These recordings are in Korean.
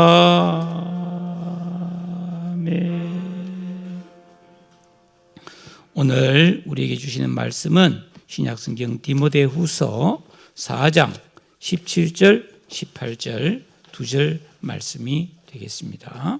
아멘. 오늘 우리에게 주시는 말씀은 신약성경 디모데후서 4장 17절, 18절 두 절 말씀이 되겠습니다.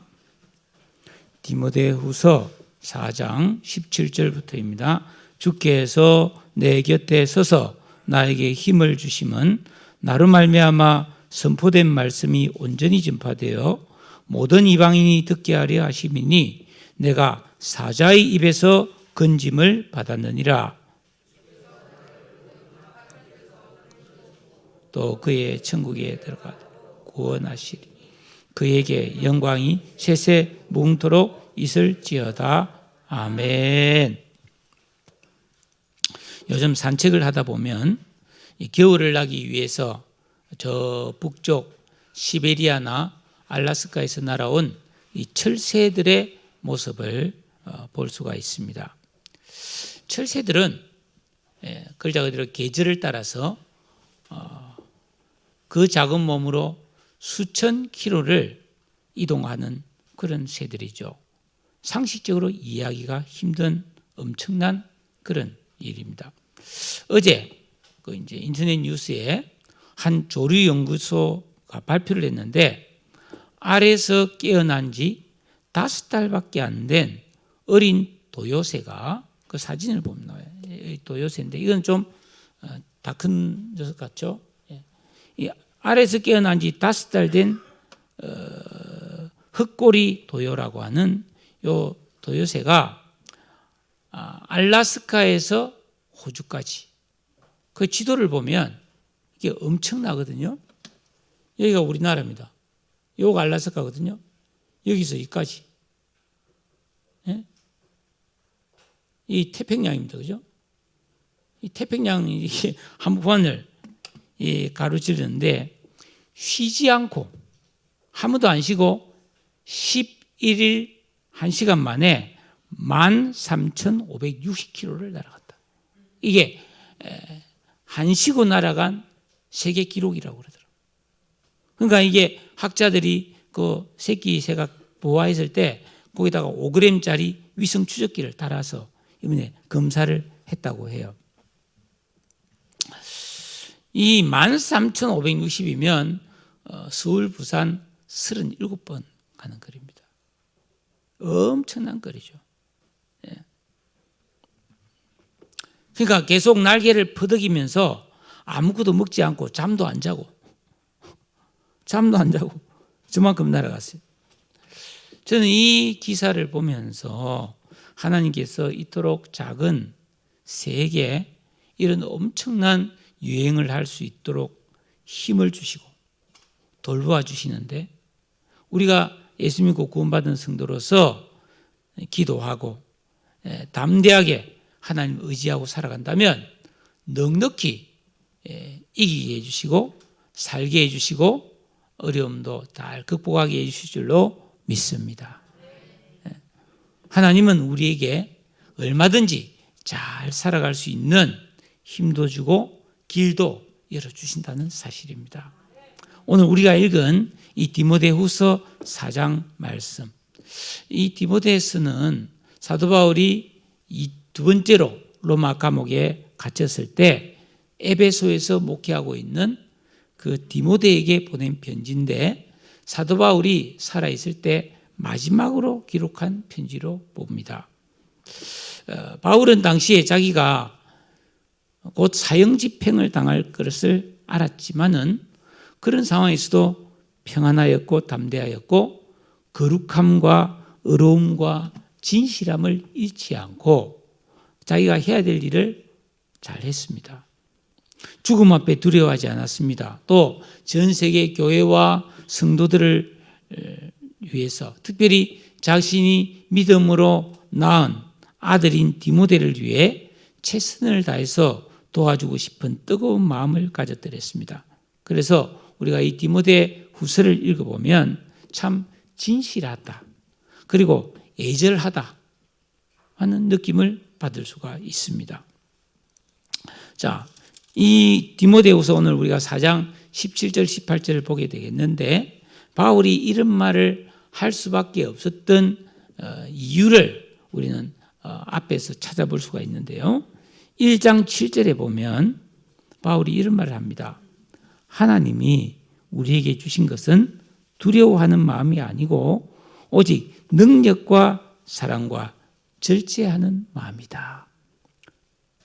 디모데후서 4장 17절부터입니다. 주께서 내 곁에 서서 나에게 힘을 주심은 나로 말미암아 선포된 말씀이 온전히 전파되어 모든 이방인이 듣게 하려 하심이니 내가 사자의 입에서 건짐을 받았느니라. 또 그의 천국에 들어가 구원하시리. 그에게 영광이 세세 무궁토록 있을지어다. 아멘. 요즘 산책을 하다 보면 겨울을 나기 위해서 저 북쪽 시베리아나 알라스카에서 날아온 이 철새들의 모습을 볼 수가 있습니다. 철새들은 글자 그대로 계절을 따라서 그 작은 몸으로 수천 킬로를 이동하는 그런 새들이죠. 상식적으로 이해하기가 힘든 엄청난 그런 일입니다. 어제 이제 인터넷 뉴스에 한 조류 연구소가 발표를 했는데 알에서 깨어난 지 5달밖에 안 된 어린 도요새가 그 사진을 보면 나와요. 도요새인데 이건 좀 다 큰 녀석 같죠? 이 알에서 깨어난 지 5달 된 흑꼬리 도요라고 하는 요 도요새가 알라스카에서 호주까지 그 지도를 보면 이게 엄청나거든요. 여기가 우리나라입니다. 여기가 알라스카거든요. 여기서 여기까지. 예? 이 태평양입니다. 그죠? 이 태평양 한복판을 가로지르는데 쉬지 않고 아무도 안 쉬고 11일 1시간 만에 13,560km를 날아갔다. 이게 안 쉬고 날아간 세계 기록이라고 그러더라고요. 그러니까 이게 학자들이 그 새끼 새가 부화했을 때 거기다가 5g짜리 위성 추적기를 달아서 이번에 검사를 했다고 해요. 이 13,560이면 서울, 부산 37번 가는 거리입니다. 엄청난 거리죠. 그러니까 계속 날개를 퍼덕이면서 아무것도 먹지 않고 잠도 안 자고 저만큼 날아갔어요. 저는 이 기사를 보면서 하나님께서 이토록 작은 새에게 이런 엄청난 유행을 할 수 있도록 힘을 주시고 돌보아 주시는데 우리가 예수 믿고 구원받은 성도로서 기도하고 담대하게 하나님 의지하고 살아간다면 넉넉히 이기게 해주시고 살게 해주시고 어려움도 잘 극복하게 해주실 줄로 믿습니다. 하나님은 우리에게 얼마든지 잘 살아갈 수 있는 힘도 주고 길도 열어주신다는 사실입니다. 오늘 우리가 읽은 이 디모데후서 4장 말씀, 이 디모데서는 사도 바울이 이 두 번째로 로마 감옥에 갇혔을 때 에베소에서 목회하고 있는 그 디모데에게 보낸 편지인데 사도 바울이 살아있을 때 마지막으로 기록한 편지로 봅니다. 바울은 당시에 자기가 곧 사형 집행을 당할 것을 알았지만은 그런 상황에서도 평안하였고 담대하였고 거룩함과 의로움과 진실함을 잃지 않고 자기가 해야 될 일을 잘 했습니다. 죽음 앞에 두려워하지 않았습니다. 또 전 세계 교회와 성도들을 위해서 특별히 자신이 믿음으로 낳은 아들인 디모데를 위해 최선을 다해서 도와주고 싶은 뜨거운 마음을 가졌더랬습니다. 그래서 우리가 이 디모데 후서를 읽어보면 참 진실하다 그리고 애절하다 하는 느낌을 받을 수가 있습니다. 자, 이 디모데후서 오늘 우리가 4장 17절 18절을 보게 되겠는데 바울이 이런 말을 할 수밖에 없었던 이유를 우리는 앞에서 찾아볼 수가 있는데요. 1장 7절에 보면 바울이 이런 말을 합니다. 하나님이 우리에게 주신 것은 두려워하는 마음이 아니고 오직 능력과 사랑과 절제하는 마음이다.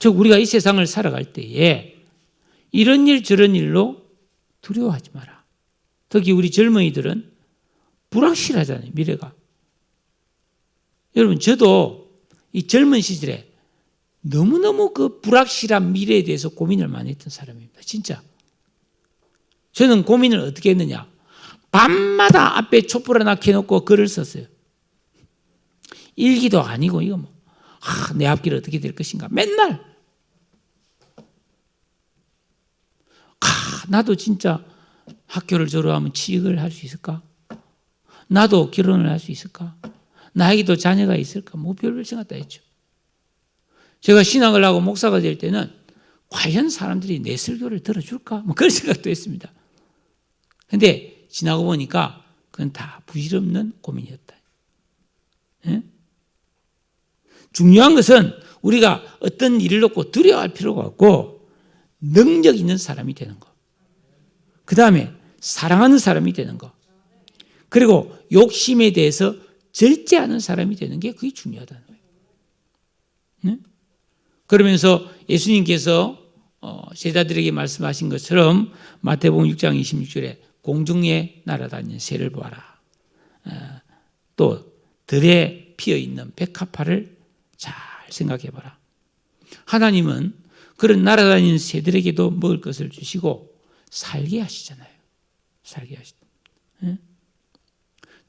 즉 우리가 이 세상을 살아갈 때에 이런 일 저런 일로 두려워하지 마라. 특히 우리 젊은이들은 불확실하잖아요. 미래가. 여러분 저도 이 젊은 시절에 너무너무 그 불확실한 미래에 대해서 고민을 많이 했던 사람입니다. 진짜. 저는 고민을 어떻게 했느냐. 밤마다 앞에 촛불 하나 켜놓고 글을 썼어요. 일기도 아니고 이거 뭐 내 앞길 어떻게 될 것인가. 맨날 나도 진짜 학교를 졸업하면 취직을 할 수 있을까? 나도 결혼을 할 수 있을까? 나에게도 자녀가 있을까? 뭐 별별 생각 다 했죠. 제가 신학을 하고 목사가 될 때는 과연 사람들이 내 설교를 들어줄까? 뭐 그런 생각도 했습니다. 근데 지나고 보니까 그건 다 부질없는 고민이었다. 예? 중요한 것은 우리가 어떤 일을 놓고 두려워할 필요가 없고 능력 있는 사람이 되는 거. 그 다음에 사랑하는 사람이 되는 거. 그리고 욕심에 대해서 절제하는 사람이 되는 게 그게 중요하다는 거예요. 네? 그러면서 예수님께서 제자들에게 말씀하신 것처럼 마태복음 6장 26절에 공중에 날아다니는 새를 보아라. 또 들에 피어있는 백합화를 잘 생각해봐라. 하나님은 그런 날아다니는 새들에게도 먹을 것을 주시고 살게 하시잖아요. 살게 하시다.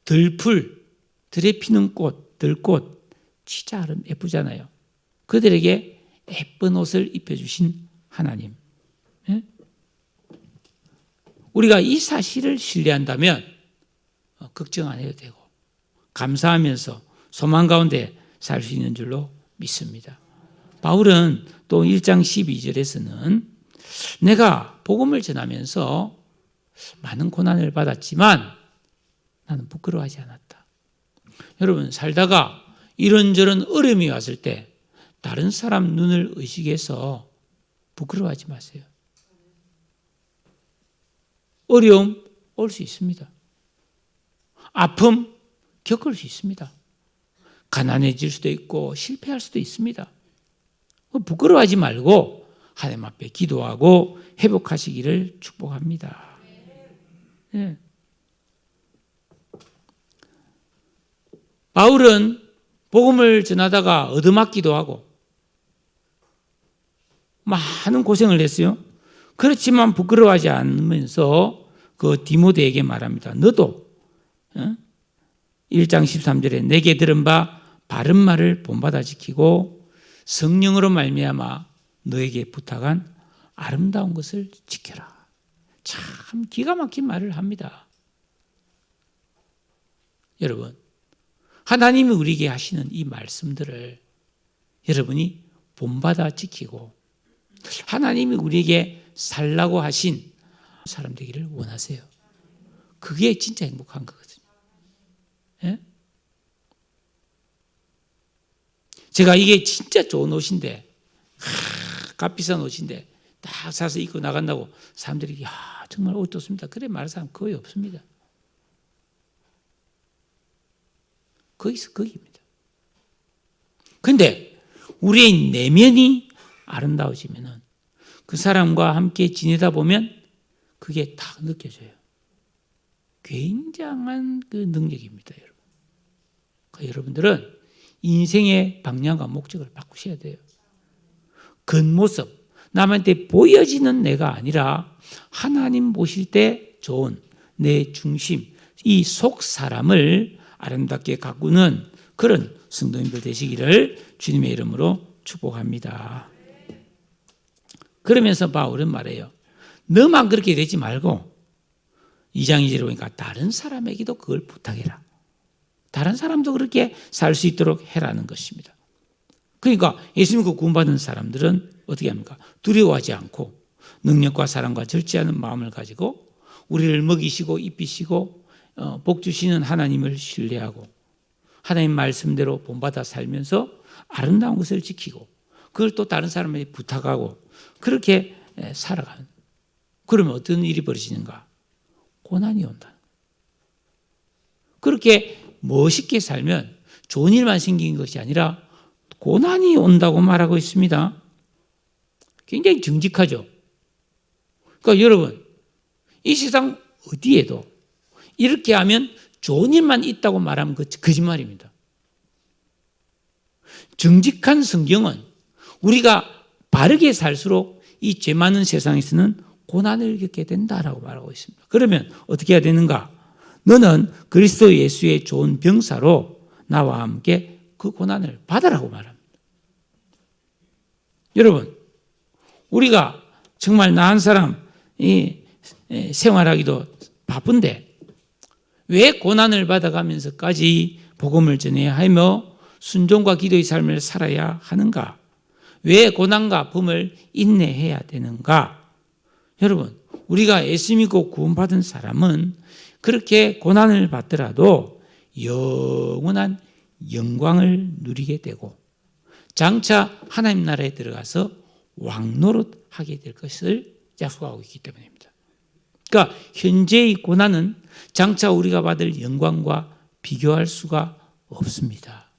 들풀, 들에 피는 꽃, 들꽃 진짜 예쁘잖아요. 그들에게 예쁜 옷을 입혀주신 하나님. 우리가 이 사실을 신뢰한다면 걱정 안 해도 되고 감사하면서 소망 가운데 살 수 있는 줄로 믿습니다. 바울은 또 1장 12절에서는 내가 복음을 전하면서 많은 고난을 받았지만 나는 부끄러워하지 않았다. 여러분 살다가 이런저런 어려움이 왔을 때 다른 사람 눈을 의식해서 부끄러워하지 마세요. 어려움 올 수 있습니다. 아픔 겪을 수 있습니다. 가난해질 수도 있고 실패할 수도 있습니다. 부끄러워하지 말고 하나님 앞에 기도하고 회복하시기를 축복합니다. 네. 바울은 복음을 전하다가 얻어맞기도 하고 많은 고생을 했어요. 그렇지만 부끄러워하지 않으면서 그 디모데에게 말합니다. 너도 1장 13절에 내게 들은 바 바른 말을 본받아 지키고 성령으로 말미암아 너에게 부탁한 아름다운 것을 지켜라. 참 기가 막힌 말을 합니다. 여러분 하나님이 우리에게 하시는 이 말씀들을 여러분이 본받아 지키고 하나님이 우리에게 살라고 하신 사람 되기를 원하세요. 그게 진짜 행복한 거거든요. 예? 제가 이게 진짜 좋은 옷인데 값비싼 옷인데 딱 사서 입고 나간다고 사람들이 야 정말 옷 좋습니다. 그래 말하는 사람 거의 없습니다. 거기서 거기입니다. 그런데 우리의 내면이 아름다워지면은 그 사람과 함께 지내다 보면 그게 다 느껴져요. 굉장한 그 능력입니다, 여러분. 그러니까 여러분들은 인생의 방향과 목적을 바꾸셔야 돼요. 겉모습, 남한테 보여지는 내가 아니라 하나님 보실 때 좋은 내 중심, 이 속 사람을 아름답게 가꾸는 그런 성도님들 되시기를 주님의 이름으로 축복합니다. 그러면서 바울은 말해요. 너만 그렇게 되지 말고 2장 2절에 보니까 다른 사람에게도 그걸 부탁해라. 다른 사람도 그렇게 살 수 있도록 해라는 것입니다. 그러니까 예수 믿고 구원받은 사람들은 어떻게 합니까? 두려워하지 않고 능력과 사랑과 절제하는 마음을 가지고 우리를 먹이시고 입히시고 복 주시는 하나님을 신뢰하고 하나님 말씀대로 본받아 살면서 아름다운 것을 지키고 그걸 또 다른 사람에게 부탁하고 그렇게 살아가는, 그러면 어떤 일이 벌어지는가? 고난이 온다. 그렇게 멋있게 살면 좋은 일만 생긴 것이 아니라 고난이 온다고 말하고 있습니다. 굉장히 정직하죠. 그러니까 여러분, 이 세상 어디에도 이렇게 하면 좋은 일만 있다고 말하면 거짓말입니다. 정직한 성경은 우리가 바르게 살수록 이 죄 많은 세상에서는 고난을 겪게 된다라고 말하고 있습니다. 그러면 어떻게 해야 되는가? 너는 그리스도 예수의 좋은 병사로 나와 함께 그 고난을 받으라고 말합니다. 여러분, 우리가 정말 나 한 사람이 생활하기도 바쁜데 왜 고난을 받아가면서까지 복음을 전해야 하며 순종과 기도의 삶을 살아야 하는가? 왜 고난과 범을 인내해야 되는가? 여러분, 우리가 예수 믿고 구원받은 사람은 그렇게 고난을 받더라도 영원한 영광을 누리게 되고 장차 하나님 나라에 들어가서 왕노릇 하게 될 것을 약속하고 있기 때문입니다. 그러니까 현재의 고난은 장차 우리가 받을 영광과 비교할 수가 없습니다.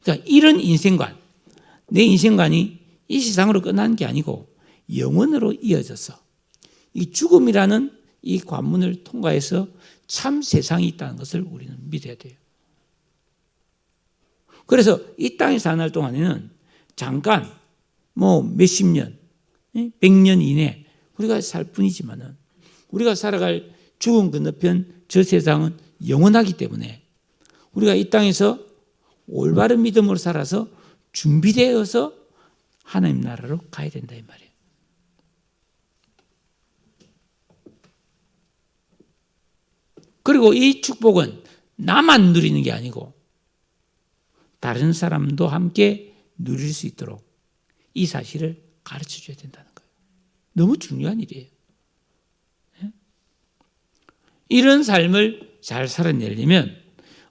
그러니까 이런 인생관, 내 인생관이 이 세상으로 끝나는 게 아니고 영원으로 이어져서 이 죽음이라는 이 관문을 통과해서 참 세상이 있다는 것을 우리는 믿어야 돼요. 그래서 이 땅에 사는 날 동안에는 잠깐 몇십 년, 100년 이내 우리가 살 뿐이지만은 우리가 살아갈 죽음 건너편 저 세상은 영원하기 때문에 우리가 이 땅에서 올바른 믿음으로 살아서 준비되어서 하나님 나라로 가야 된다 이 말이에요. 그리고 이 축복은 나만 누리는 게 아니고 다른 사람도 함께 누릴 수 있도록 이 사실을 가르쳐 줘야 된다는 거예요. 너무 중요한 일이에요. 이런 삶을 잘 살아내려면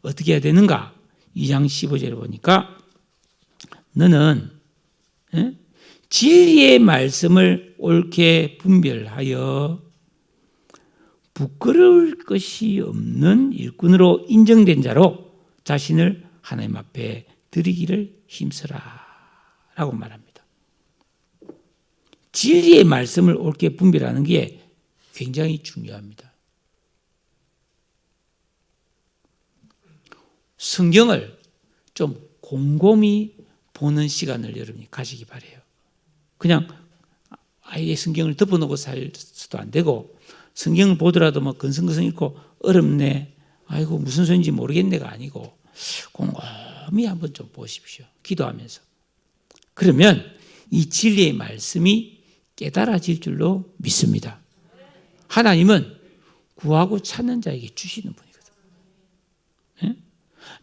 어떻게 해야 되는가? 2장 15절을 보니까 너는 진리의 말씀을 옳게 분별하여 부끄러울 것이 없는 일꾼으로 인정된 자로 자신을 하나님 앞에 드리기를 힘쓰라 라고 말합니다. 진리의 말씀을 옳게 분별하는 게 굉장히 중요합니다. 성경을 좀 곰곰이 보는 시간을 여러분이 가지기 바라요. 그냥 아예 성경을 덮어놓고 살 수도 안 되고 성경을 보더라도 건성건성 읽고 어렵네, 아이고 무슨 소리인지 모르겠네가 아니고 곰곰이 한번 좀 보십시오. 기도하면서. 그러면 이 진리의 말씀이 깨달아질 줄로 믿습니다. 하나님은 구하고 찾는 자에게 주시는 분이거든요.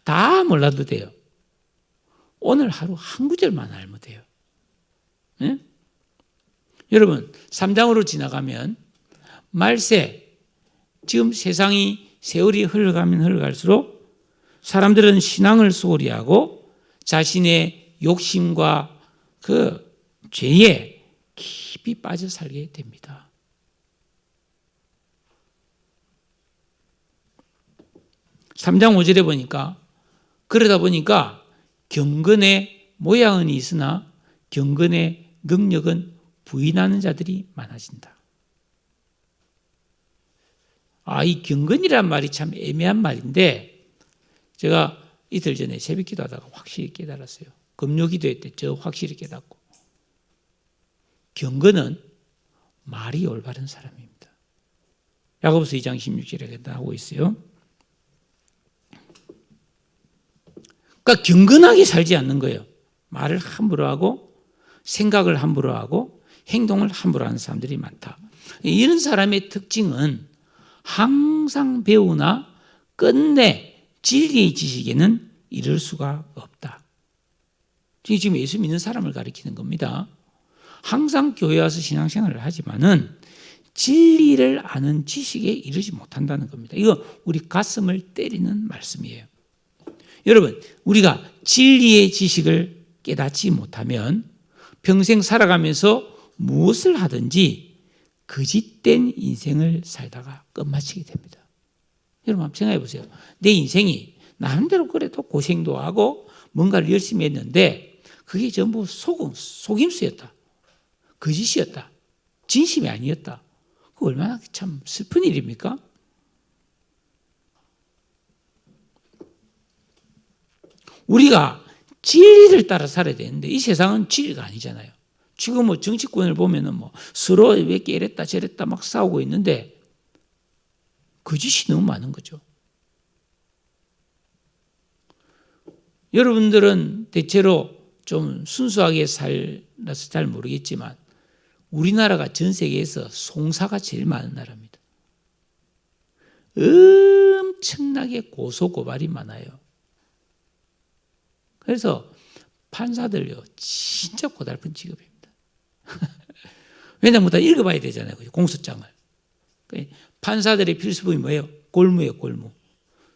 다 몰라도 돼요. 오늘 하루 한 구절만 알면 돼요. 여러분 3장으로 지나가면 말세, 지금 세상이 세월이 흘러가면 흘러갈수록 사람들은 신앙을 소홀히 하고 자신의 욕심과 그 죄에 깊이 빠져 살게 됩니다. (3장 5절에) 보니까 그러다 보니까 경건의 모양은 있으나 경건의 능력은 부인하는 자들이 많아진다. 이 경건이란 말이 참 애매한 말인데 제가 이틀 전에 새벽 기도하다가 확실히 깨달았어요. 금요 기도회 때 저 확실히 깨닫고, 경건은 말이 올바른 사람입니다. 야고보서 2장 16절에 나오고 있어요. 그러니까 경건하게 살지 않는 거예요. 말을 함부로 하고 생각을 함부로 하고 행동을 함부로 하는 사람들이 많다. 이런 사람의 특징은 항상 배우나 끝내 진리의 지식에는 이를 수가 없다. 지금 예수 믿는 사람을 가리키는 겁니다. 항상 교회 와서 신앙생활을 하지만은 진리를 아는 지식에 이르지 못한다는 겁니다. 이거 우리 가슴을 때리는 말씀이에요. 여러분, 우리가 진리의 지식을 깨닫지 못하면 평생 살아가면서 무엇을 하든지 거짓된 인생을 살다가 끝마치게 됩니다. 여러분 한번 생각해 보세요. 내 인생이 나름대로 그래도 고생도 하고 뭔가를 열심히 했는데 그게 전부 속임수였다. 거짓이었다. 진심이 아니었다. 그 얼마나 참 슬픈 일입니까? 우리가 진리를 따라 살아야 되는데 이 세상은 진리가 아니잖아요. 지금 뭐 정치권을 보면은 뭐 서로 왜 이랬다 저랬다 막 싸우고 있는데 거짓이 너무 많은 거죠. 여러분들은 대체로 좀 순수하게 살아서 잘 모르겠지만 우리나라가 전 세계에서 송사가 제일 많은 나라입니다. 엄청나게 고소고발이 많아요. 그래서 판사들요 진짜 고달픈 직업입니다. 왜냐면 다 읽어봐야 되잖아요. 공소장을. 판사들의 필수품이 뭐예요? 골무예요, 골무.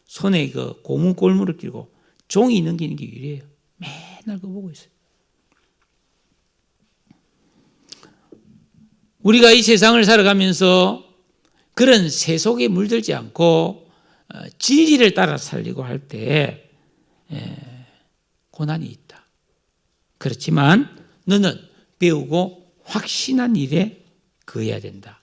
손에 그 고무 골무를 끼고 종이 넘기는 게 유리해요. 맨날 그거 보고 있어요. 우리가 이 세상을 살아가면서 그런 세속에 물들지 않고 진리를 따라 살려고 할 때 고난이 있다. 그렇지만 너는 배우고 확신한 일에 거해야 된다.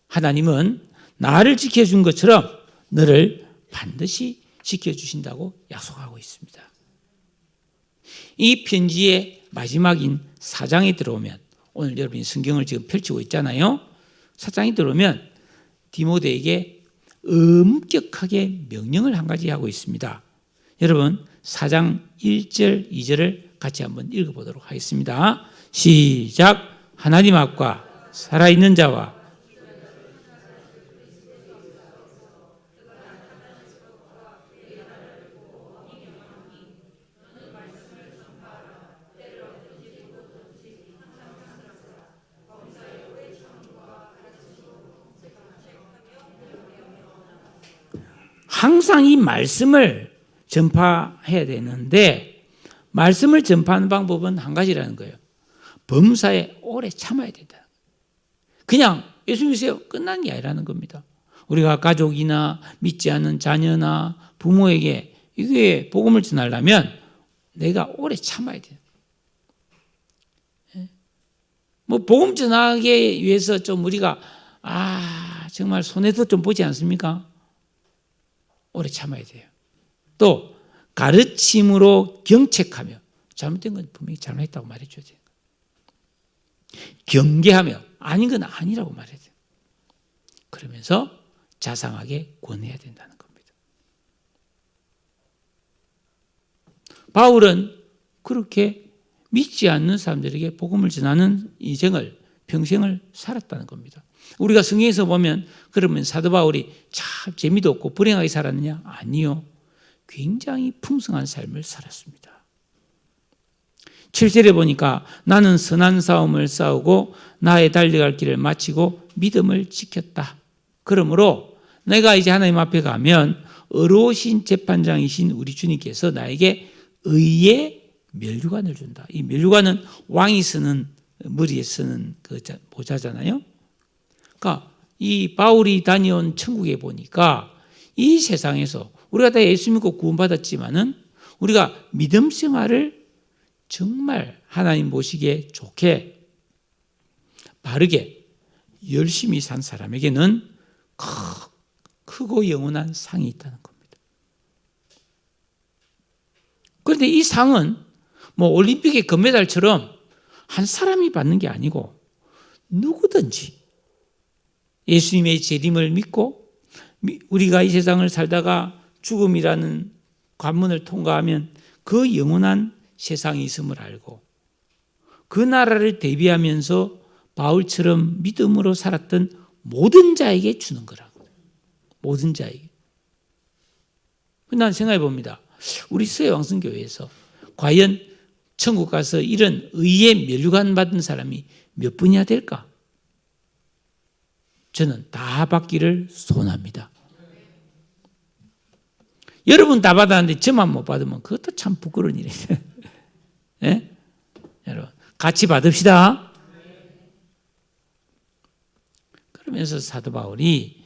하나님은 나를 지켜준 것처럼 너를 반드시 지켜주신다고 약속하고 있습니다. 이 편지의 마지막인 4장에 들어오면 오늘 여러분이 성경을 지금 펼치고 있잖아요. 4장에 들어오면 디모데에게 엄격하게 명령을 한 가지 하고 있습니다. 여러분 4장 1절 2절을 같이 한번 읽어보도록 하겠습니다. 시작. 하나님 앞과 살아있는 자와 항상 이 말씀을 전파해야 되는데 말씀을 전파하는 방법은 한 가지라는 거예요. 범사에 오래 참아야 된다. 그냥 예수 믿으세요. 끝난 게 아니라는 겁니다. 우리가 가족이나 믿지 않는 자녀나 부모에게 이게 복음을 전하려면 내가 오래 참아야 돼요. 뭐 복음 전하기 위해서 좀 우리가 정말 손해도 좀 보지 않습니까? 오래 참아야 돼요. 또 가르침으로 경책하며 잘못된 건 분명히 잘못했다고 말해줘야 돼요. 경계하며 아닌 건 아니라고 말해야 돼요. 그러면서 자상하게 권해야 된다는 겁니다. 바울은 그렇게 믿지 않는 사람들에게 복음을 전하는 인생을 평생을 살았다는 겁니다. 우리가 성경에서 보면 그러면 사도 바울이 참 재미도 없고 불행하게 살았느냐? 아니요. 굉장히 풍성한 삶을 살았습니다. 7절에 보니까 나는 선한 싸움을 싸우고 나의 달려갈 길을 마치고 믿음을 지켰다. 그러므로 내가 이제 하나님 앞에 가면 의로우신 재판장이신 우리 주님께서 나에게 의의 면류관을 준다. 이 면류관은 왕이 쓰는 머리에 쓰는 그 모자잖아요. 그러니까 이 바울이 다녀온 천국에 보니까 이 세상에서 우리가 다 예수 믿고 구원받았지만은 우리가 믿음 생활을 정말 하나님 보시기에 좋게 바르게 열심히 산 사람에게는 크고 영원한 상이 있다는 겁니다. 그런데 이 상은 뭐 올림픽의 금메달처럼 한 사람이 받는 게 아니고 누구든지 예수님의 재림을 믿고 우리가 이 세상을 살다가 죽음이라는 관문을 통과하면 그 영원한 세상이 있음을 알고 그 나라를 대비하면서 바울처럼 믿음으로 살았던 모든 자에게 주는 거라고. 모든 자에게. 난 생각해 봅니다. 우리 서해왕성교회에서 과연 천국 가서 이런 의의 면류관 받은 사람이 몇 분이나 될까? 저는 다 받기를 소원합니다. 여러분 다 받았는데 저만 못 받으면 그것도 참 부끄러운 일이에요. 네? 여러분 같이 받읍시다. 그러면서 사도 바울이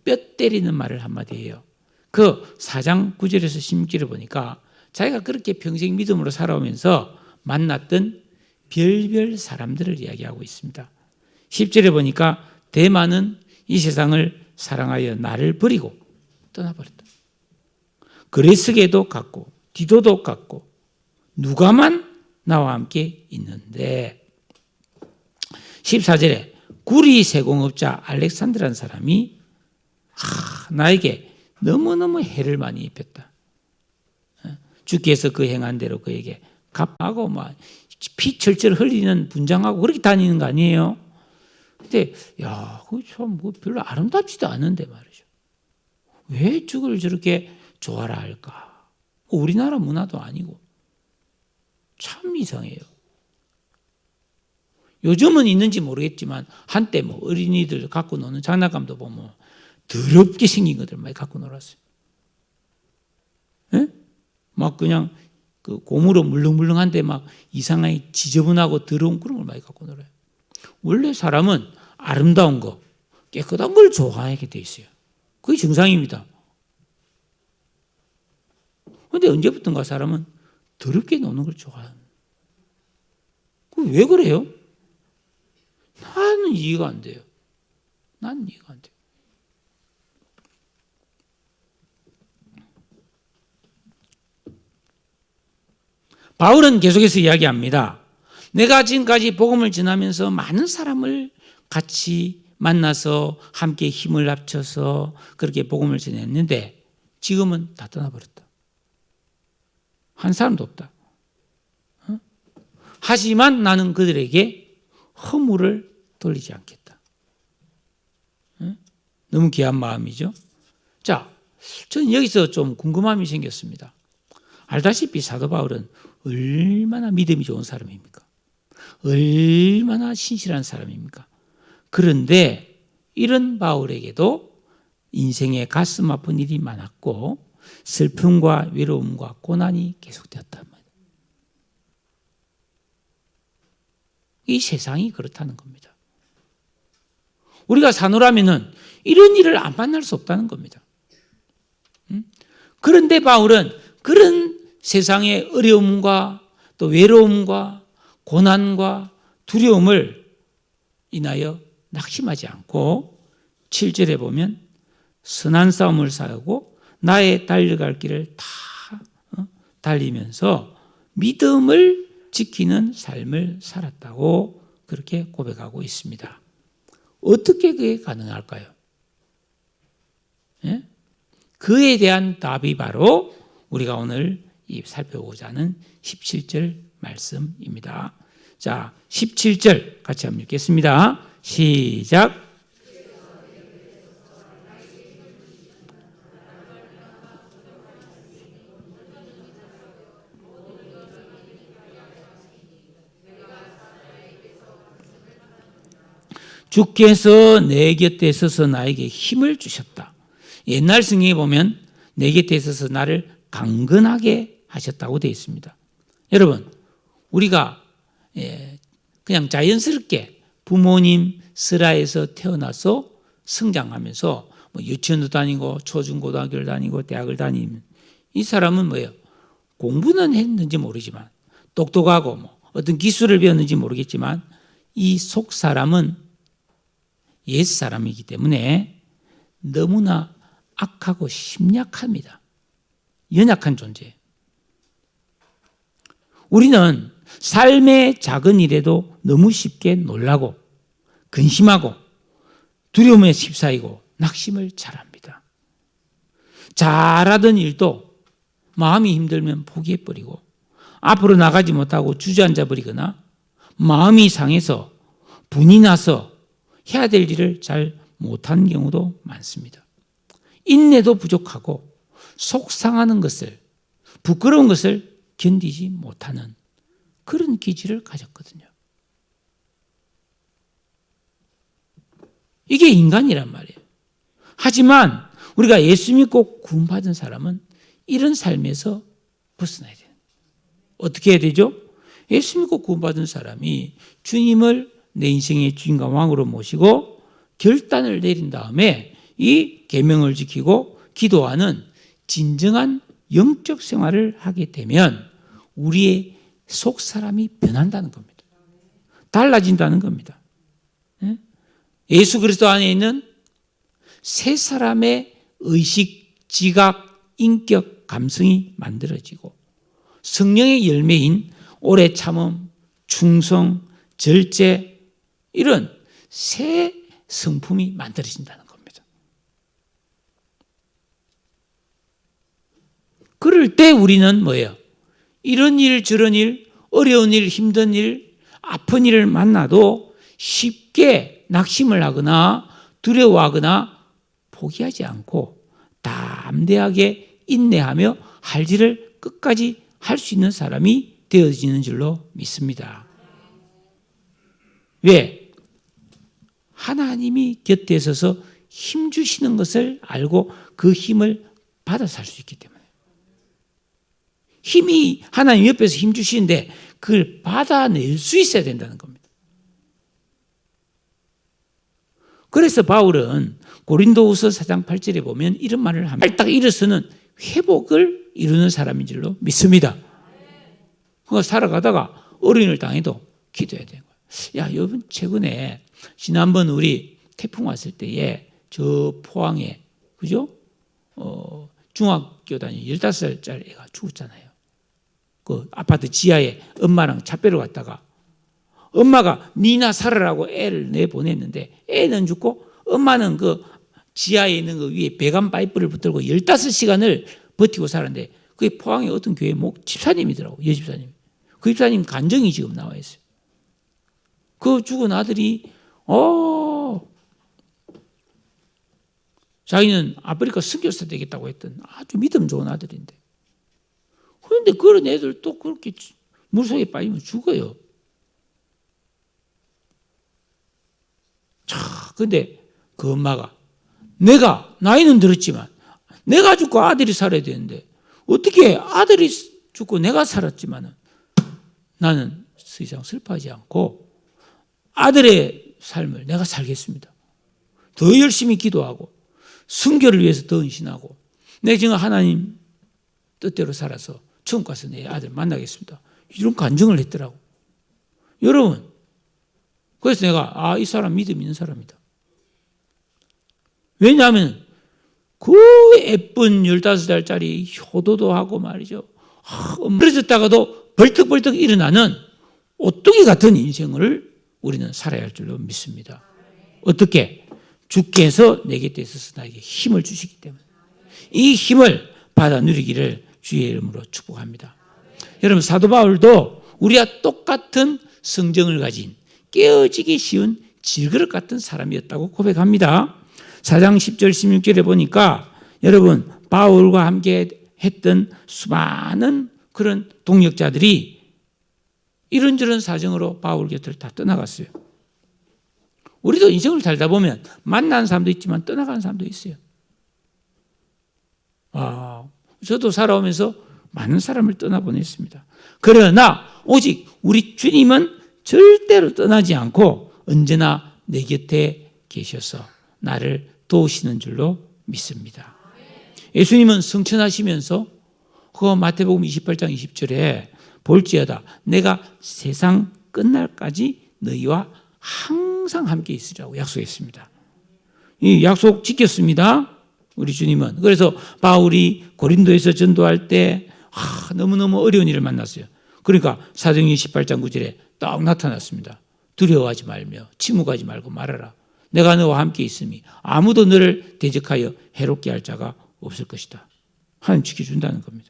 뼈 때리는 말을 한마디 해요. 그 4장 9절에서 16절을 보니까 자기가 그렇게 평생 믿음으로 살아오면서 만났던 별별 사람들을 이야기하고 있습니다. 10절에 보니까 데마는 이 세상을 사랑하여 나를 버리고 떠나버렸다. 그레스게도 갔고 디도도 갔고 누가만 나와 함께 있는데 14절에 구리 세공업자 알렉산드라는 사람이 나에게 너무너무 해를 많이 입혔다. 주께서 그 행한 대로 그에게 갚하고 막 피 철철 흘리는 분장하고 그렇게 다니는 거 아니에요? 근데 그거 참 뭐 별로 아름답지도 않은데 말이죠. 왜 죽을 저렇게 좋아라 할까? 우리나라 문화도 아니고 참 이상해요. 요즘은 있는지 모르겠지만 한때 뭐 어린이들 갖고 노는 장난감도 보면 더럽게 생긴 것들 많이 갖고 놀았어요. 예? 막 그냥 그 고무로 물렁물렁한데 막 이상하게 지저분하고 더러운 그런 걸 많이 갖고 놀아요. 원래 사람은 아름다운 거, 깨끗한 걸 좋아하게 돼 있어요. 그게 정상입니다. 그런데 언제부턴가 사람은 더럽게 노는 걸 좋아해요. 왜 그래요? 나는 이해가 안 돼요. 나는 이해가 안 돼요. 바울은 계속해서 이야기합니다. 내가 지금까지 복음을 전하면서 많은 사람을 같이 만나서 함께 힘을 합쳐서 그렇게 복음을 전했는데 지금은 다 떠나버렸다. 한 사람도 없다. 하지만 나는 그들에게 허물을 돌리지 않겠다. 너무 귀한 마음이죠. 자, 저는 여기서 좀 궁금함이 생겼습니다. 알다시피 사도 바울은 얼마나 믿음이 좋은 사람입니까? 얼마나 신실한 사람입니까? 그런데 이런 바울에게도 인생의 가슴 아픈 일이 많았고 슬픔과 외로움과 고난이 계속되었단 말이에요. 이 세상이 그렇다는 겁니다. 우리가 사노라면은 이런 일을 안 만날 수 없다는 겁니다. 그런데 바울은 그런 세상의 어려움과 또 외로움과 고난과 두려움을 인하여 낙심하지 않고 7절에 보면 선한 싸움을 싸우고 나의 달려갈 길을 다 달리면서 믿음을 지키는 삶을 살았다고 그렇게 고백하고 있습니다. 어떻게 그게 가능할까요? 예? 그에 대한 답이 바로 우리가 오늘 살펴보고자 하는 17절 말씀입니다. 자, 17절 같이 한번 읽겠습니다. 시작. 주께서 내 곁에 서서 나에게 힘을 주셨다. 옛날 성경에 보면 내 곁에 서서 나를 강건하게 하셨다고 되어 있습니다. 여러분, 우리가 그냥 자연스럽게 부모님 슬하에서 태어나서 성장하면서 뭐 유치원도 다니고 초중고등학교를 다니고 대학을 다니면 이 사람은 뭐예요? 공부는 했는지 모르지만 똑똑하고 뭐 어떤 기술을 배웠는지 모르겠지만 이 속 사람은 옛 사람이기 때문에 너무나 악하고 심약합니다. 연약한 존재예요. 우리는 삶의 작은 일에도 너무 쉽게 놀라고 근심하고 두려움에 휩싸이고 낙심을 잘합니다. 잘하던 일도 마음이 힘들면 포기해버리고 앞으로 나가지 못하고 주저앉아 버리거나 마음이 상해서 분이 나서 해야 될 일을 잘 못하는 경우도 많습니다. 인내도 부족하고 속상하는 것을, 부끄러운 것을 견디지 못하는 그런 기질을 가졌거든요. 이게 인간이란 말이에요. 하지만 우리가 예수 믿고 구원받은 사람은 이런 삶에서 벗어나야 돼요. 어떻게 해야 되죠? 예수 믿고 구원받은 사람이 주님을 내 인생의 주인과 왕으로 모시고 결단을 내린 다음에 이 계명을 지키고 기도하는 진정한 영적 생활을 하게 되면 우리의 속 사람이 변한다는 겁니다. 달라진다는 겁니다. 예수 그리스도 안에 있는 새 사람의 의식, 지각, 인격, 감성이 만들어지고 성령의 열매인 오래 참음, 충성, 절제 이런 새 성품이 만들어진다는 겁니다. 그럴 때 우리는 뭐예요? 이런 일 저런 일, 어려운 일, 힘든 일, 아픈 일을 만나도 쉽게 낙심을 하거나 두려워하거나 포기하지 않고 담대하게 인내하며 할 일을 끝까지 할 수 있는 사람이 되어지는 줄로 믿습니다. 왜? 하나님이 곁에 서서 힘 주시는 것을 알고 그 힘을 받아 살 수 있기 때문에. 힘이 하나님 옆에서 힘 주시는데 그걸 받아낼 수 있어야 된다는 겁니다. 그래서 바울은 고린도후서 4장 8절에 보면 이런 말을 합니다. 딱 일어서는 회복을 이루는 사람인 줄로 믿습니다. 그거 살아가다가 어려움을 당해도 기도해야 되는 거예요. 야, 여러분 최근에 지난번 우리 태풍 왔을 때에 저 포항에 그죠? 중학교 다니는 15살짜리 애가 죽었잖아요. 그 아파트 지하에 엄마랑 차 빼러 갔다가 엄마가 니나 살아라고 애를 내보냈는데 애는 죽고 엄마는 그 지하에 있는 그 위에 배관 파이프를 붙들고 15시간을 버티고 살았는데 그게 포항의 어떤 교회 집사님이더라고. 여집사님. 그 집사님 간증이 지금 나와 있어요. 그 죽은 아들이 자기는 아프리카 선교사 되겠다고 했던 아주 믿음 좋은 아들인데 그런데 그런 애들 또 그렇게 물속에 빠지면 죽어요. 그런데 그 엄마가 내가 나이는 들었지만 내가 죽고 아들이 살아야 되는데 어떻게 아들이 죽고 내가 살았지만 나는 더 이상 슬퍼하지 않고 아들의 삶을 내가 살겠습니다. 더 열심히 기도하고 순교를 위해서 더 헌신하고 내가 지금 하나님 뜻대로 살아서 처음 가서 내 아들 만나겠습니다. 이런 간증을 했더라고. 여러분, 그래서 내가 이 사람 믿음 있는 사람이다. 왜냐하면 그 예쁜 15살짜리 효도도 하고 말이죠. 그러졌다가도 벌떡벌떡 일어나는 오뚜기 같은 인생을 우리는 살아야 할 줄로 믿습니다. 어떻게? 주께서 내 곁에 있어서 나에게 힘을 주시기 때문에 이 힘을 받아 누리기를 주의 이름으로 축복합니다. 여러분 사도 바울도 우리와 똑같은 성정을 가진 깨어지기 쉬운 질그릇 같은 사람이었다고 고백합니다. 4장 10절 16절에 보니까 여러분 바울과 함께 했던 수많은 그런 동역자들이 이런저런 사정으로 바울 곁을 다 떠나갔어요. 우리도 인생을 살다 보면 만난 사람도 있지만 떠나가는 사람도 있어요. 저도 살아오면서 많은 사람을 떠나보냈습니다. 그러나 오직 우리 주님은 절대로 떠나지 않고 언제나 내 곁에 계셔서 나를 도우시는 줄로 믿습니다. 예수님은 성천하시면서 그 마태복음 28장 20절에 볼지어다 내가 세상 끝날까지 너희와 항상 함께 있으라고 약속했습니다. 이 약속 지켰습니다. 우리 주님은. 그래서 바울이 고린도에서 전도할 때 너무너무 어려운 일을 만났어요. 그러니까 사도행전 18장 9절에 딱 나타났습니다. 두려워하지 말며 침묵하지 말고 말하라. 내가 너와 함께 있음이 아무도 너를 대적하여 해롭게 할 자가 없을 것이다. 하나님 지켜준다는 겁니다.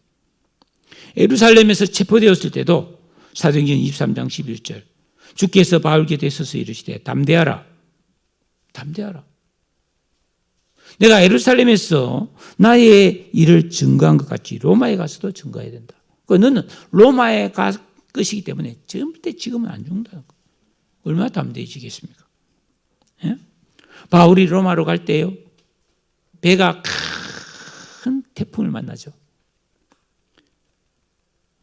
예루살렘에서 체포되었을 때도 사도행전 23장 11절 주께서 바울 곁에 서서 이르시되 담대하라. 담대하라. 내가 예루살렘에서 나의 일을 증거한 것 같이 로마에 가서도 증거해야 된다. 너는 로마에 갈 것이기 때문에 절대 지금은 안 죽는다는 거예요. 얼마나 담대해지겠습니까? 예? 바울이 로마로 갈 때요, 배가 큰 태풍을 만나죠.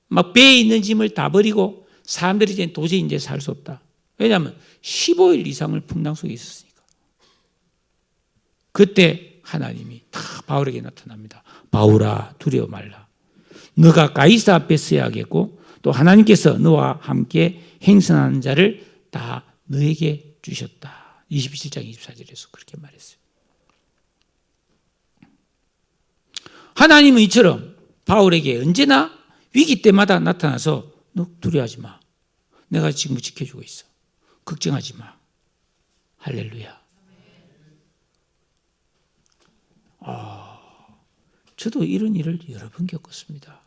막 배에 있는 짐을 다 버리고 사람들이 이제 도저히 이제 살 수 없다. 왜냐하면 15일 이상을 풍랑 속에 있었으니까. 그때 하나님이 다 바울에게 나타납니다. 바울아, 두려워 말라. 너가 가이사 앞에 서야겠고 또 하나님께서 너와 함께 행선하는 자를 다 너에게 주셨다. 27장 24절에서 그렇게 말했어요. 하나님은 이처럼 바울에게 언제나 위기 때마다 나타나서 너 두려워하지 마. 내가 지금 지켜주고 있어. 걱정하지 마. 할렐루야. 저도 이런 일을 여러 번 겪었습니다.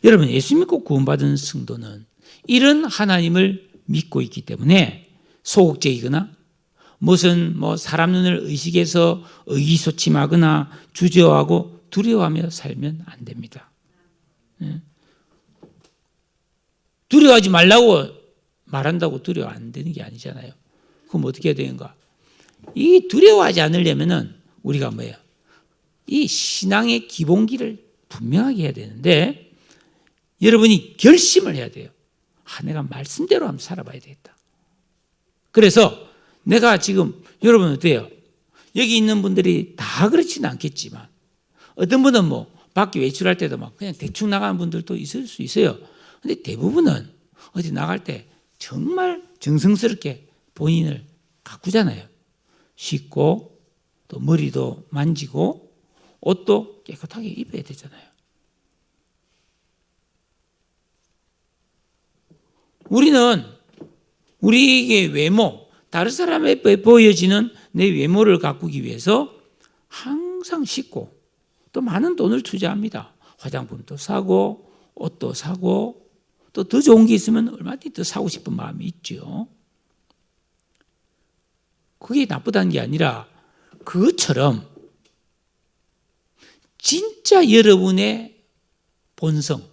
여러분, 예수 믿고 구원받은 성도는 이런 하나님을 믿고 있기 때문에 소극적이거나 무슨 사람 눈을 의식해서 의기소침하거나 주저하고 두려워하며 살면 안 됩니다. 두려워하지 말라고 말한다고 두려워 안 되는 게 아니잖아요. 그럼 어떻게 해야 되는가? 이 두려워하지 않으려면은 우리가 뭐예요? 이 신앙의 기본기를 분명하게 해야 되는데 여러분이 결심을 해야 돼요. 내가 말씀대로 한번 살아봐야 되겠다. 그래서 내가 지금 여러분 어때요? 여기 있는 분들이 다 그렇지는 않겠지만 어떤 분은 밖에 외출할 때도 그냥 대충 나가는 분들도 있을 수 있어요. 근데 대부분은 어디 나갈 때 정말 정성스럽게 본인을 가꾸잖아요. 씻고 또 머리도 만지고 옷도 깨끗하게 입어야 되잖아요. 우리는 우리의 외모, 다른 사람에 보여지는 내 외모를 가꾸기 위해서 항상 씻고 또 많은 돈을 투자합니다. 화장품도 사고 옷도 사고 또 더 좋은 게 있으면 얼마든지 더 사고 싶은 마음이 있죠. 그게 나쁘다는 게 아니라 그것처럼 진짜 여러분의 본성,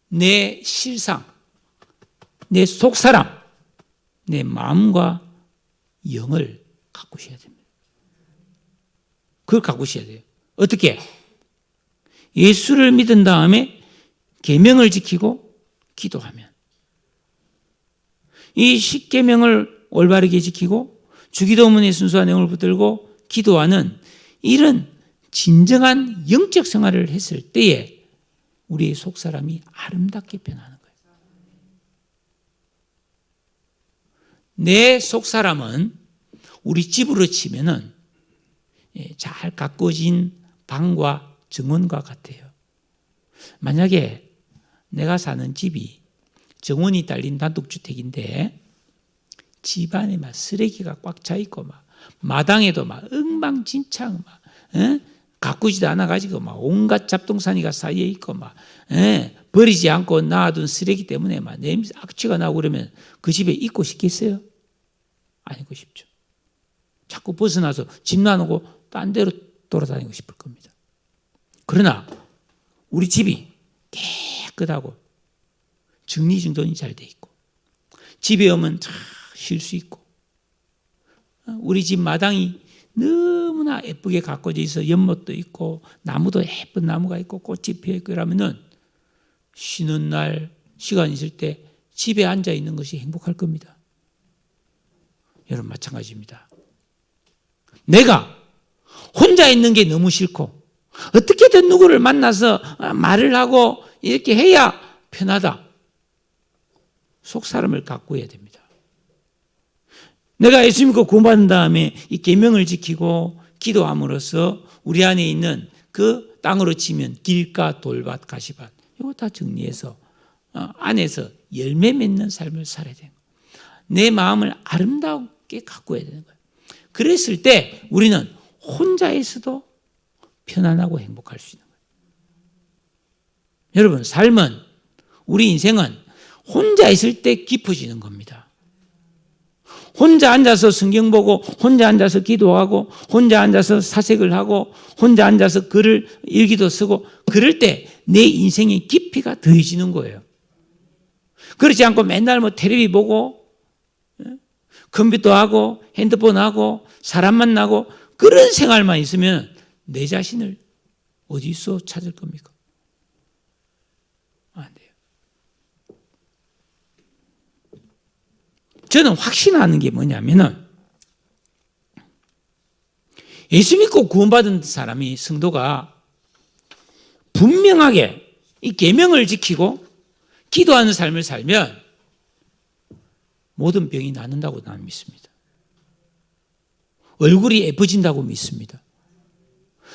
내 실상, 내 속사람, 내 마음과 영을 가꾸셔야 됩니다. 그걸 가꾸셔야 돼요. 어떻게? 예수를 믿은 다음에 계명을 지키고 기도하면 이 10계명을 올바르게 지키고 주기도문의 순수한 내용을 붙들고 기도하는 이런 진정한 영적 생활을 했을 때에 우리의 속사람이 아름답게 변하는 거예요. 내 속사람은 우리 집으로 치면은 잘 가꾸어진 방과 정원과 같아요. 만약에 내가 사는 집이 정원이 딸린 단독주택인데 집 안에 막 쓰레기가 꽉 차 있고 마당에도 엉망진창 가꾸지도 않아가지고 온갖 잡동사니가 쌓여 있고 버리지 않고 놔둔 쓰레기 때문에 냄새 악취가 나고 그러면 그 집에 있고 싶겠어요? 아니고 싶죠. 자꾸 벗어나서 집 놔놓고 딴 데로 돌아다니고 싶을 겁니다. 그러나 우리 집이 깨끗하고 정리정돈이 잘 돼 있고 집에 오면 잘 쉴 수 있고 우리 집 마당이 너무나 예쁘게 가꿔져 있어 연못도 있고 나무도 예쁜 나무가 있고 꽃이 피어 있고 이러면은 쉬는 날 시간 있을 때 집에 앉아 있는 것이 행복할 겁니다. 여러분 마찬가지입니다. 내가 혼자 있는 게 너무 싫고 어떻게든 누구를 만나서 말을 하고 이렇게 해야 편하다. 속사람을 가꾸어야 됩니다. 내가 예수 믿고 구원받은 다음에 이 계명을 지키고 기도함으로써 우리 안에 있는 그 땅으로 치면 길가, 돌밭, 가시밭 이거 다 정리해서 안에서 열매 맺는 삶을 살아야 되는 거예요. 내 마음을 아름답게 가꾸어야 되는 거예요. 그랬을 때 우리는 혼자 있어도 편안하고 행복할 수 있는 거예요. 여러분 삶은 우리 인생은 혼자 있을 때 깊어지는 겁니다. 혼자 앉아서 성경 보고 혼자 앉아서 기도하고 혼자 앉아서 사색을 하고 혼자 앉아서 글을 일기도 쓰고 그럴 때 내 인생의 깊이가 더해지는 거예요. 그렇지 않고 맨날 텔레비 보고 컴퓨터하고 핸드폰하고 사람 만나고 그런 생활만 있으면 내 자신을 어디서 찾을 겁니까? 안 돼요. 저는 확신하는 게 뭐냐면은 예수 믿고 구원받은 사람이 성도가 분명하게 이 계명을 지키고 기도하는 삶을 살면 모든 병이 낫는다고 나는 믿습니다. 얼굴이 예뻐진다고 믿습니다.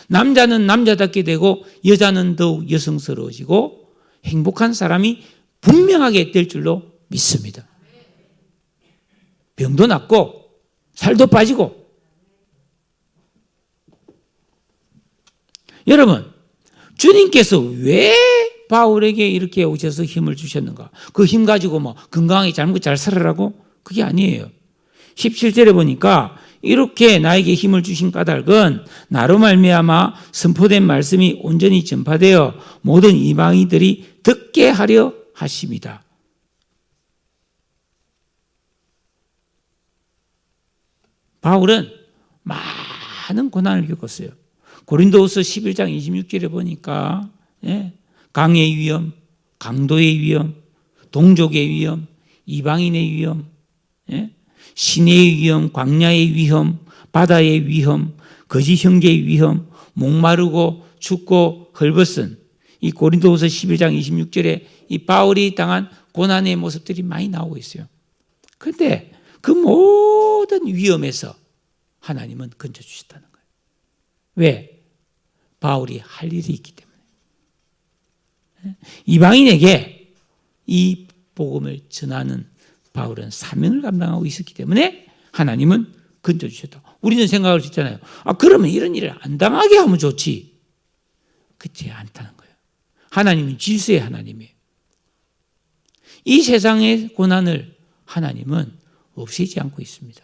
남자는 남자답게 되고 여자는 더욱 여성스러워지고 행복한 사람이 분명하게 될 줄로 믿습니다. 병도 낫고 살도 빠지고. 여러분, 주님께서 왜 바울에게 이렇게 오셔서 힘을 주셨는가? 그 힘 가지고 뭐 건강하게 잘 살아라고? 그게 아니에요. 17절에 보니까 이렇게 나에게 힘을 주신 까닭은 나로 말미암아 선포된 말씀이 온전히 전파되어 모든 이방인들이 듣게 하려 하심이다. 바울은 많은 고난을 겪었어요. 고린도후서 11장 26절에 보니까 강의 위험, 강도의 위험, 동족의 위험, 이방인의 위험, 시내의 위험, 광야의 위험, 바다의 위험, 거짓 형제의 위험, 목마르고 춥고 헐벗은 이 고린도후서 11장 26절에 이 바울이 당한 고난의 모습들이 많이 나오고 있어요. 그런데 그 모든 위험에서 하나님은 건져주셨다는 거예요. 왜? 바울이 할 일이 있기 때문에. 이방인에게 이 복음을 전하는 바울은 사명을 감당하고 있었기 때문에 하나님은 건져주셨다. 우리는 생각할 수 있잖아요. 그러면 이런 일을 안 당하게 하면 좋지. 그렇지 않다는 거예요. 하나님은 질서의 하나님이에요. 이 세상의 고난을 하나님은 없애지 않고 있습니다.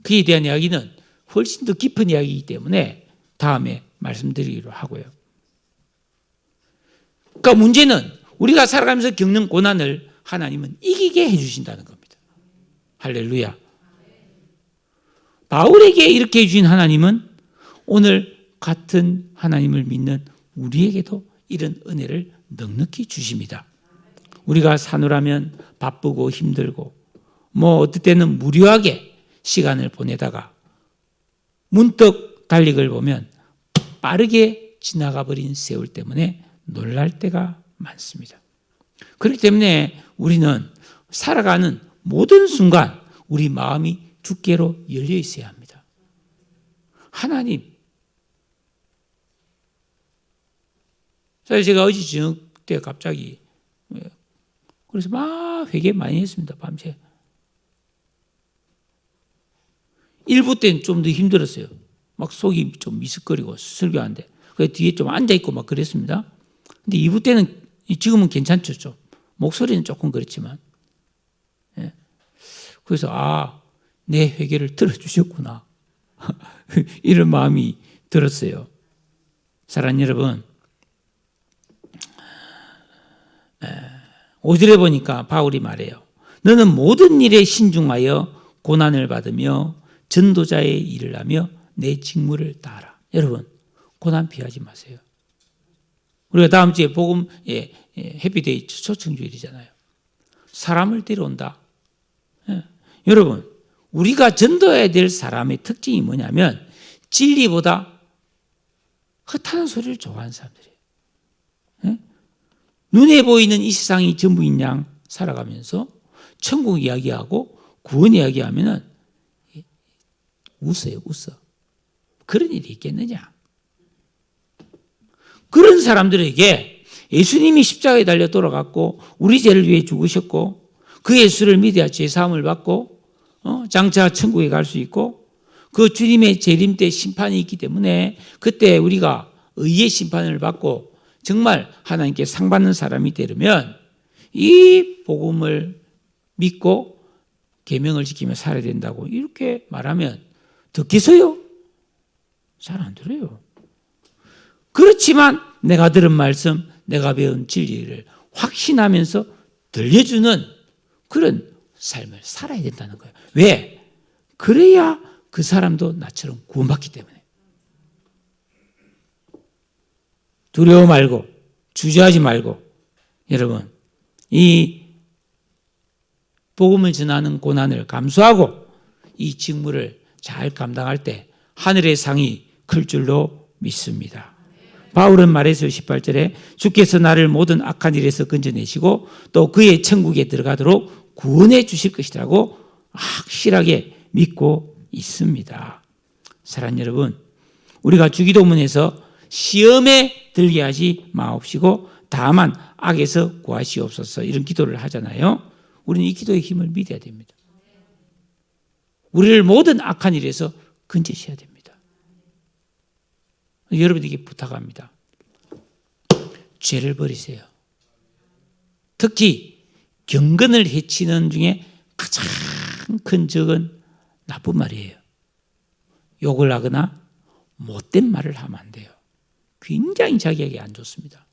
그에 대한 이야기는 훨씬 더 깊은 이야기이기 때문에 다음에 말씀드리기로 하고요. 그러니까 문제는 우리가 살아가면서 겪는 고난을 하나님은 이기게 해주신다는 겁니다. 할렐루야. 바울에게 이렇게 해주신 하나님은 오늘 같은 하나님을 믿는 우리에게도 이런 은혜를 넉넉히 주십니다. 우리가 사노라면 바쁘고 힘들고 뭐 어떨 때는 무료하게 시간을 보내다가 문득 달력을 보면 빠르게 지나가 버린 세월 때문에 놀랄 때가 많습니다. 그렇기 때문에 우리는 살아가는 모든 순간 우리 마음이 주께로 열려 있어야 합니다. 하나님. 사실 제가 어제 저녁 때 갑자기 그래서 막 회개 많이 했습니다. 밤새. 1부 때는 좀 더 힘들었어요. 막 속이 좀 미스거리고 설교하는데. 그 뒤에 좀 앉아있고 막 그랬습니다. 근데 2부 때는 지금은 괜찮죠. 좀. 목소리는 조금 그렇지만. 그래서 내 회개를 들어주셨구나. 이런 마음이 들었어요. 사랑하는 여러분. 5절에 보니까 바울이 말해요. 너는 모든 일에 신중하여 고난을 받으며 전도자의 일을 하며 내 직무를 다하라. 여러분, 고난 피하지 마세요. 우리가 다음 주에 복음 해피데이 초청주일이잖아요. 사람을 데려온다. 여러분, 우리가 전도해야 될 사람의 특징이 뭐냐면 진리보다 헛하는 소리를 좋아하는 사람들이에요. 눈에 보이는 이 세상이 전부인 양 살아가면서 천국 이야기하고 구원 이야기하면은 웃어요, 웃어. 그런 일이 있겠느냐? 그런 사람들에게 예수님이 십자가에 달려 돌아갔고 우리 죄를 위해 죽으셨고 그 예수를 믿어야 죄 사함을 받고 장차 천국에 갈 수 있고 그 주님의 재림 때 심판이 있기 때문에 그때 우리가 의의 심판을 받고 정말 하나님께 상 받는 사람이 되려면 이 복음을 믿고 계명을 지키며 살아야 된다고 이렇게 말하면 듣겠어요? 잘 안 들어요. 그렇지만 내가 들은 말씀, 내가 배운 진리를 확신하면서 들려주는 그런 삶을 살아야 된다는 거예요. 왜? 그래야 그 사람도 나처럼 구원받기 때문에. 두려워 말고 주저하지 말고 여러분 이 복음을 전하는 고난을 감수하고 이 직무를 잘 감당할 때 하늘의 상이 클 줄로 믿습니다. 바울은 말했어요. 18절에 주께서 나를 모든 악한 일에서 건져내시고 또 그의 천국에 들어가도록 구원해 주실 것이라고 확실하게 믿고 있습니다. 사랑하는 여러분, 우리가 주기도문에서 시험에 들게 하지 마옵시고 다만 악에서 구하시옵소서 이런 기도를 하잖아요. 우리는 이 기도의 힘을 믿어야 됩니다. 우리를 모든 악한 일에서 건져셔야 됩니다. 여러분에게 부탁합니다. 죄를 버리세요. 특히 경건을 해치는 중에 가장 큰 적은 나쁜 말이에요. 욕을 하거나 못된 말을 하면 안 돼요. 굉장히 자기에게 안 좋습니다.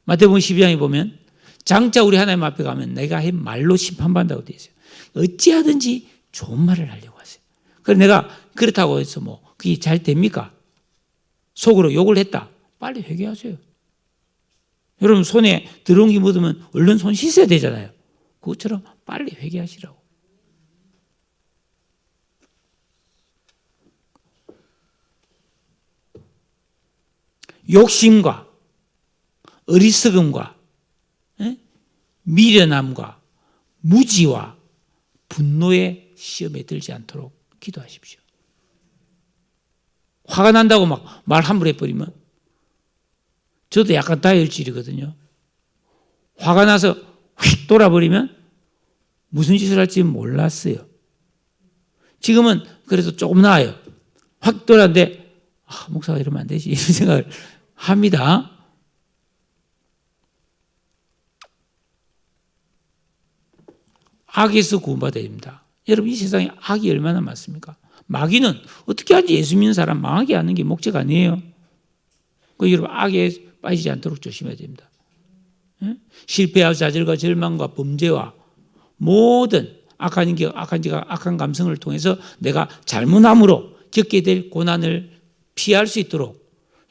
마태복음 12장에 보면 장차 우리 하나님 앞에 가면 내가 한 말로 심판받는다고 되어 있어요. 어찌하든지 좋은 말을 하려고 하세요. 그래서 내가 그렇다고 해서 그게 잘 됩니까? 속으로 욕을 했다. 빨리 회개하세요. 여러분 손에 드러운 게 묻으면 얼른 손 씻어야 되잖아요. 그것처럼 빨리 회개하시라고. 욕심과 어리석음과 미련함과 무지와 분노의 시험에 들지 않도록 기도하십시오. 화가 난다고 막 말 함부로 해버리면 저도 약간 다혈질이거든요. 화가 나서 휙 돌아버리면 무슨 짓을 할지 몰랐어요. 지금은 그래도 조금 나아요. 확 돌았는데 목사가 이러면 안 되지 이런 생각을 합니다. 악에서 구원받아야 됩니다. 여러분 이 세상에 악이 얼마나 많습니까? 마귀는 어떻게 하지 예수 믿는 사람 망하게 하는 게 목적 아니에요. 여러분 악에 빠지지 않도록 조심해야 됩니다. 실패와 좌절과 절망과 범죄와 모든 악한 감성을 통해서 내가 잘못함으로 겪게 될 고난을 피할 수 있도록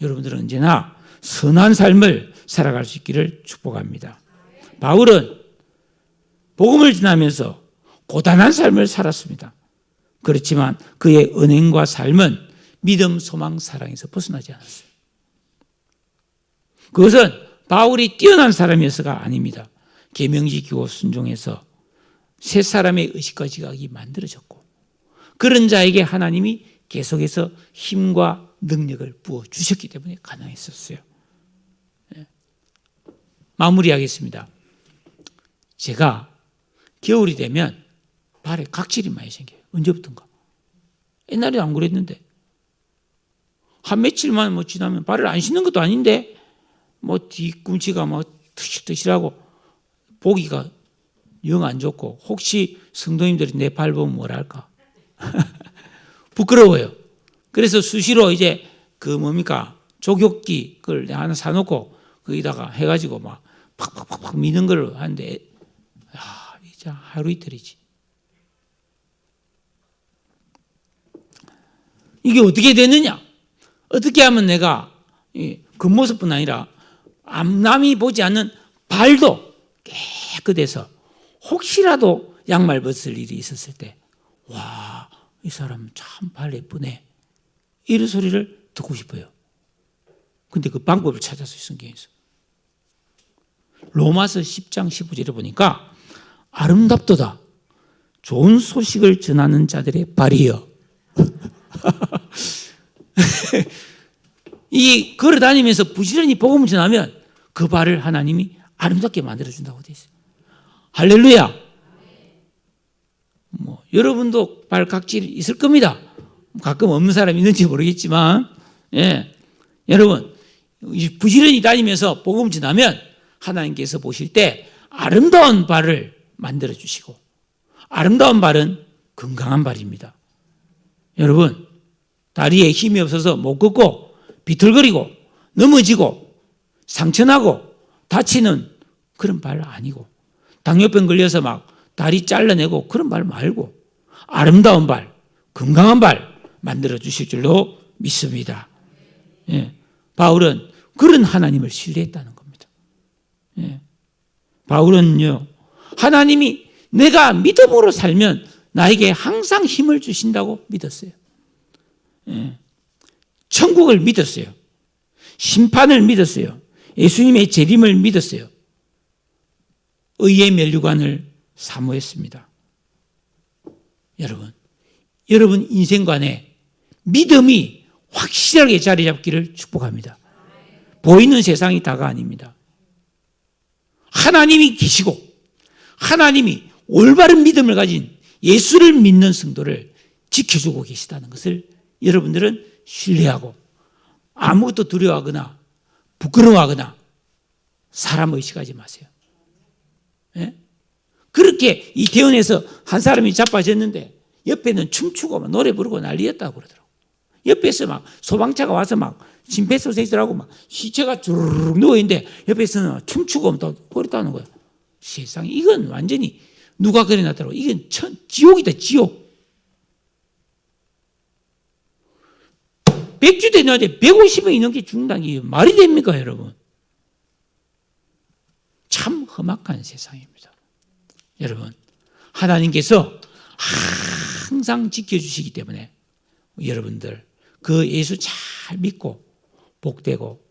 여러분들은 언제나 선한 삶을 살아갈 수 있기를 축복합니다. 바울은 복음을 전하면서 고단한 삶을 살았습니다. 그렇지만 그의 은행과 삶은 믿음, 소망, 사랑에서 벗어나지 않았어요. 그것은 바울이 뛰어난 사람이어서가 아닙니다. 계명 지키고 순종해서 새 사람의 의식과 지각이 만들어졌고 그런 자에게 하나님이 계속해서 힘과 능력을 부어주셨기 때문에 가능했었어요. 마무리하겠습니다. 제가 겨울이 되면 발에 각질이 많이 생겨요. 언제부턴가. 옛날에 안 그랬는데 한 며칠만 지나면 발을 안 씻는 것도 아닌데 뒤꿈치가 터실터실하고 보기가 영 안 좋고 혹시 성도님들이 내 발 보면 뭐라 할까 부끄러워요. 그래서 수시로 이제 조격기 그걸 하나 사놓고 거기다가 해가지고 팍팍팍팍 미는 걸 하는데 이제 하루 이틀이지. 이게 어떻게 되느냐? 어떻게 하면 내가 겉모습뿐 아니라 남이 보지 않는 발도 깨끗해서 혹시라도 양말 벗을 일이 있었을 때 이 사람 참 발 예쁘네 이런 소리를 듣고 싶어요. 근데 그 방법을 찾아서 성경에서 로마서 10장 15절에 보니까 아름답도다 좋은 소식을 전하는 자들의 발이여. 이 걸어다니면서 부지런히 복음을 전하면 그 발을 하나님이 아름답게 만들어준다고 되어 있어요. 할렐루야. 여러분도 발 각질이 있을 겁니다. 가끔 없는 사람이 있는지 모르겠지만, 여러분 부지런히 다니면서 복음 전하면 하나님께서 보실 때 아름다운 발을 만들어 주시고, 아름다운 발은 건강한 발입니다. 여러분 다리에 힘이 없어서 못 걷고 비틀거리고 넘어지고 상처나고 다치는 그런 발 아니고, 당뇨병 걸려서 막 다리 잘라내고 그런 발 말고, 아름다운 발, 건강한 발 만들어 주실 줄로 믿습니다. 예. 바울은 그런 하나님을 신뢰했다는 겁니다. 예. 바울은요, 하나님이 내가 믿음으로 살면 나에게 항상 힘을 주신다고 믿었어요. 예. 천국을 믿었어요. 심판을 믿었어요. 예수님의 재림을 믿었어요. 의의 면류관을 사모했습니다. 여러분 인생관에 믿음이 확실하게 자리 잡기를 축복합니다. 보이는 세상이 다가 아닙니다. 하나님이 계시고 하나님이 올바른 믿음을 가진 예수를 믿는 성도를 지켜주고 계시다는 것을 여러분들은 신뢰하고 아무것도 두려워하거나 부끄러워하거나 사람 의식하지 마세요. 예? 그렇게 이태원에서 한 사람이 자빠졌는데 옆에는 춤추고 막 노래 부르고 난리였다고 그러더라고요. 옆에서 막 소방차가 와서 막 심폐소생술하고 막 시체가 주르륵 누워있는데 옆에서는 춤추고 또 그랬다는 거예요. 세상에 이건 완전히 누가 그려놨더라고. 이건 지옥이다, 지옥. 100주 되는데 150명이 넘게 죽는다는 게 말이 됩니까, 여러분? 참 험악한 세상입니다. 여러분, 하나님께서 항상 지켜주시기 때문에 여러분들 그 예수 잘 믿고 복되고